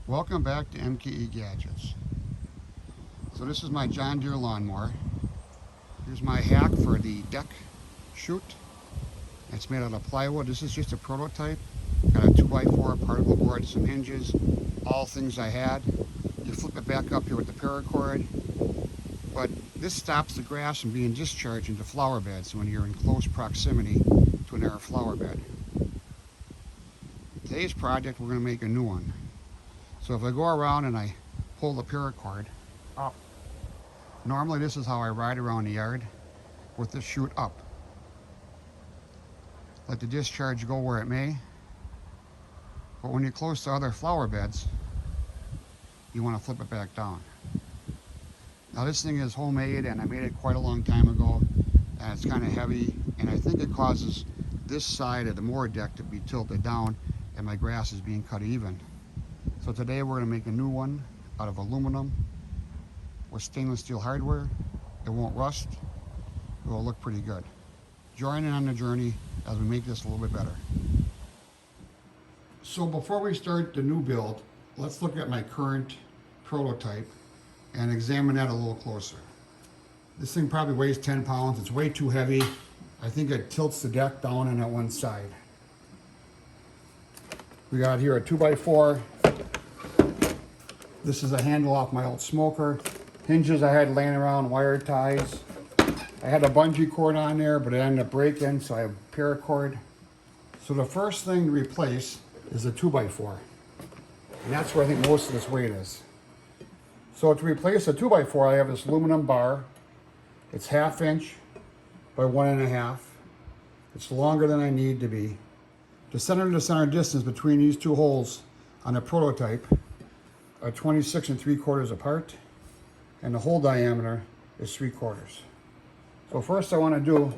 Welcome back to MKE Gadgets. So this is my John Deere lawnmower. Here's my hack for the deck chute. It's made out of plywood. This is just a prototype. Got a 2x4 particle board, some hinges, all things I had. You flip it back up here with the paracord. But this stops the grass from being discharged into flower beds when you're in close proximity to an air flower bed. Today's project, we're going to make a new one. So if I go around and I pull the paracord up, normally this is how I ride around the yard with the chute up. Let the discharge go where it may. But when you're close to other flower beds, you want to flip it back down. Now this thing is homemade and I made it quite a long time ago, and it's kind of heavy, and I think it causes this side of the mower deck to be tilted down and my grass is being cut even. So today we're going to make a new one out of aluminum with stainless steel hardware. It won't rust. It will look pretty good. Join in on the journey as we make this a little bit better. So before we start the new build, let's look at my current prototype and examine that a little closer. This thing probably weighs 10 pounds. It's way too heavy. I think it tilts the deck down on that one side. We got here a 2x4. This is a handle off my old smoker. Hinges I had laying around, wire ties. I had a bungee cord on there, but it ended up breaking, so I have paracord. So the first thing to replace is a 2x4. And that's where I think most of this weight is. So to replace a 2x4, I have this aluminum bar. It's 1/2 inch by 1.5. It's longer than I need to be. The center to center distance between these two holes on the prototype are 26 3/4 apart, and the hole diameter is 3/4. So first I want to do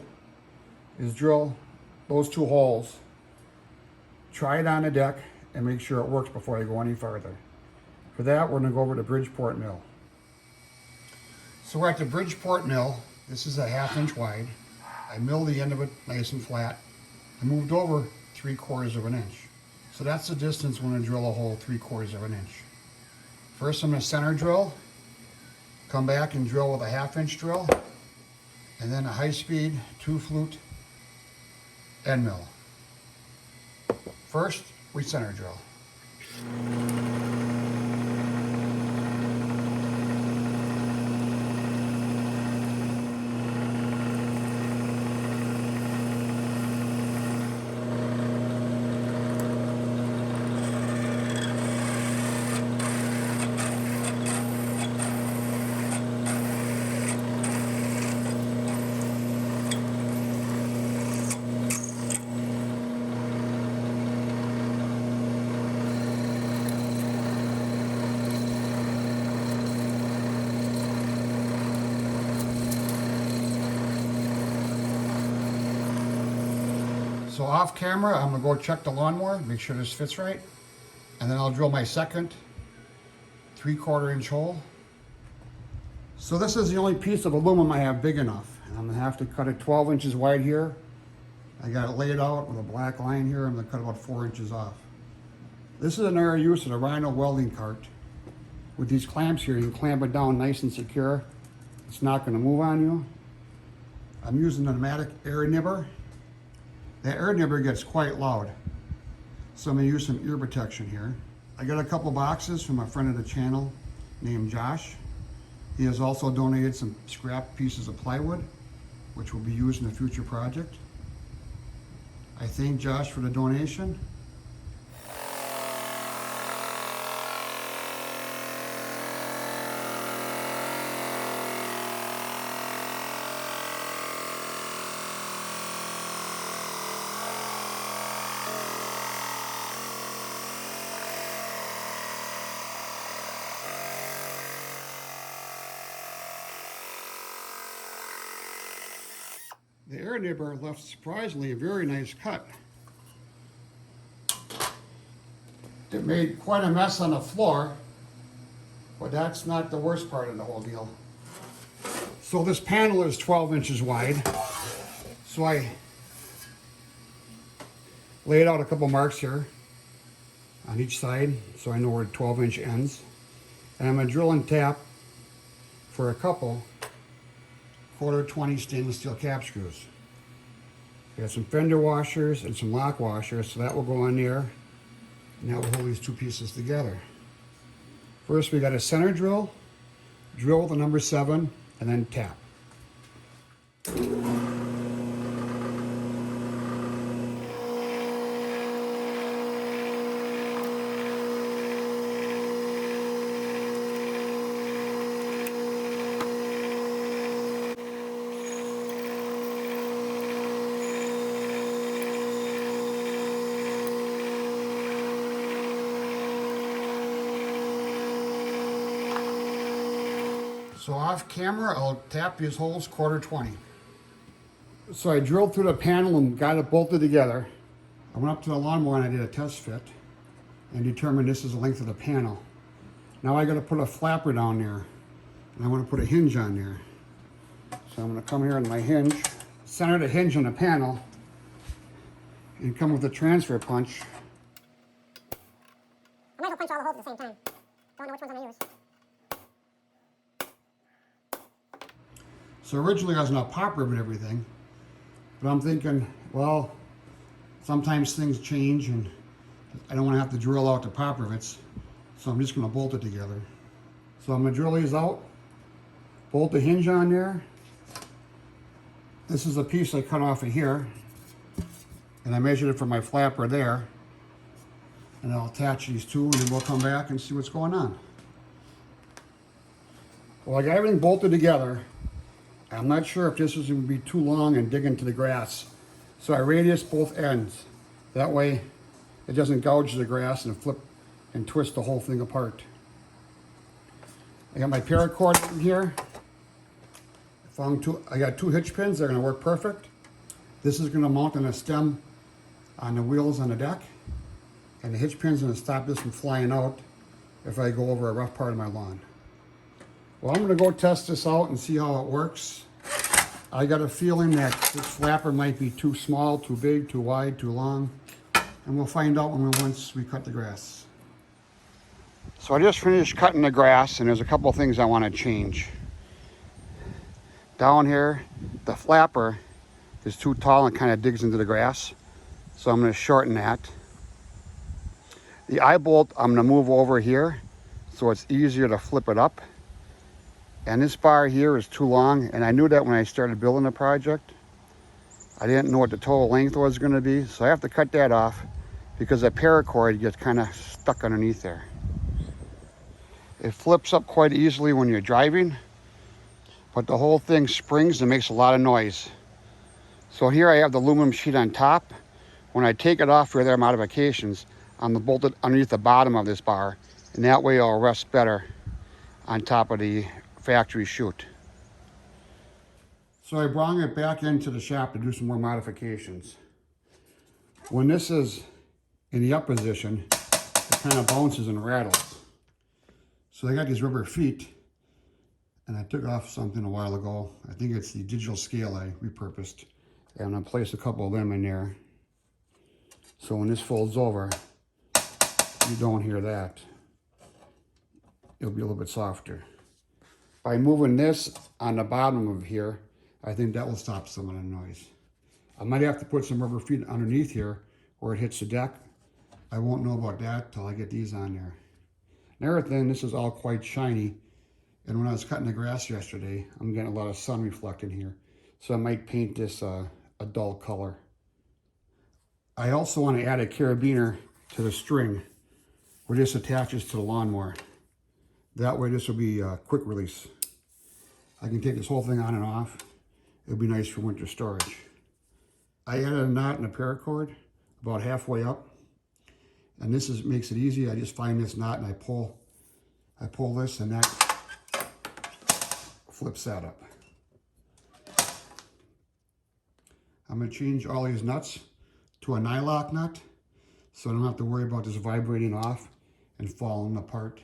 is drill those two holes, try it on the deck, and make sure it works before I go any farther. For that, we're going to go over to Bridgeport Mill. So we're at the Bridgeport Mill. This is a 1/2 inch wide. I milled the end of it nice and flat. I moved over 3/4 inch. So that's the distance when I drill a hole 3/4 inch. First I'm going to center drill, come back and drill with a 1/2 inch drill, and then a high speed 2-flute end mill. First, we center drill. So off camera, I'm gonna go check the lawnmower, make sure this fits right, and then I'll drill my second 3/4 inch hole. So this is the only piece of aluminum I have big enough. And I'm gonna have to cut it 12 inches wide here. I got it laid out with a black line here. I'm gonna cut about 4 inches off. This is another use of the Rhino welding cart. With these clamps here, you can clamp it down nice and secure. It's not gonna move on you. I'm using a pneumatic air nibber. The air nibber gets quite loud, so I'm going to use some ear protection here. I got a couple boxes from a friend of the channel named Josh. He has also donated some scrap pieces of plywood, which will be used in a future project. I thank Josh for the donation. The air nibber left surprisingly a very nice cut. It made quite a mess on the floor, but that's not the worst part of the whole deal. So this panel is 12 inches wide. So I laid out a couple marks here. on each side so I know where 12-inch ends. And I'm going to drill and tap for a couple 1/4 stainless steel cap screws. I got some fender washers and some lock washers, so that will go on there, and that will hold these two pieces together. First, we got a center drill the number 7, and then tap. So off camera, I'll tap these holes 1/4. So I drilled through the panel and got it bolted together. I went up to the lawnmower and I did a test fit and determined this is the length of the panel. Now I got to put a flapper down there, and I want to put a hinge on there. So I'm going to come here on my hinge, center the hinge on the panel, and come with a transfer punch. I might as well punch all the holes at the same time. Don't know which ones I'm going to use. So originally I was going to pop rivet everything, but I'm thinking, well, sometimes things change and I don't want to have to drill out the pop rivets, so I'm just going to bolt it together. So I'm going to drill these out, bolt the hinge on there. This is a piece I cut off of here, and I measured it for my flapper there, and I'll attach these two, and then we'll come back and see what's going on. Well, I got everything bolted together. I'm not sure if this is going to be too long and dig into the grass. So I radius both ends. That way it doesn't gouge the grass and flip and twist the whole thing apart. I got my paracord in here. I got 2 hitch pins. They're going to work perfect. This is going to mount on a stem on the wheels on the deck. And the hitch pin's going to stop this from flying out if I go over a rough part of my lawn. Well, I'm going to go test this out and see how it works. I got a feeling that this flapper might be too small, too big, too wide, too long. And we'll find out once we cut the grass. So I just finished cutting the grass, and there's a couple of things I want to change. Down here, the flapper is too tall and kind of digs into the grass. So I'm going to shorten that. The eye bolt, I'm going to move over here so it's easier to flip it up. And this bar here is too long, and I knew that when I started building the project. I didn't know what the total length was going to be, so I have to cut that off because the paracord gets kind of stuck underneath there. It flips up quite easily when you're driving, but the whole thing springs and makes a lot of noise. So here I have the aluminum sheet on top. When I take it off for their modifications, I'm bolted underneath the bottom of this bar, and that way it'll rest better on top of the factory chute. So I brought it back into the shop to do some more modifications. When this is in the up position, it kind of bounces and rattles. So I got these rubber feet, and I took off something a while ago. I think it's the digital scale I repurposed, and I placed a couple of them in there. So when this folds over, you don't hear that. It'll be a little bit softer. By moving this on the bottom of here, I think that will stop some of the noise. I might have to put some rubber feet underneath here where it hits the deck. I won't know about that till I get these on there. Another thing, this is all quite shiny. And when I was cutting the grass yesterday, I'm getting a lot of sun reflecting here. So I might paint this a dull color. I also want to add a carabiner to the string where this attaches to the lawnmower. That way this will be a quick release. I can take this whole thing on and off. It'll be nice for winter storage. I added a knot in the paracord about halfway up. And this makes it easy. I just find this knot and I pull this, and that flips that up. I'm going to change all these nuts to a nylock nut so I don't have to worry about this vibrating off and falling apart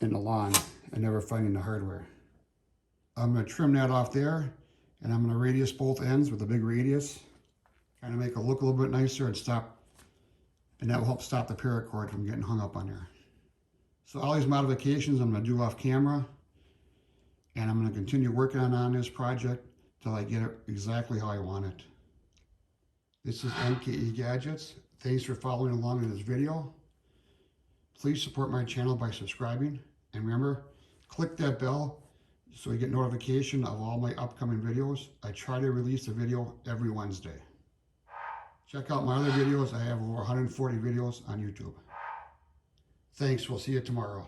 in the lawn and never finding the hardware. I'm going to trim that off there, and I'm going to radius both ends with a big radius. Kind of make it look a little bit nicer and stop and that will help stop the paracord from getting hung up on there. So all these modifications I'm going to do off camera, and I'm going to continue working on this project till I get it exactly how I want it. This is Mkegadgets. Thanks for following along in this video. Please support my channel by subscribing, and remember, click that bell so you get notification of all my upcoming videos. I try to release a video every Wednesday. Check out my other videos. I have over 140 videos on YouTube. Thanks. We'll see you tomorrow.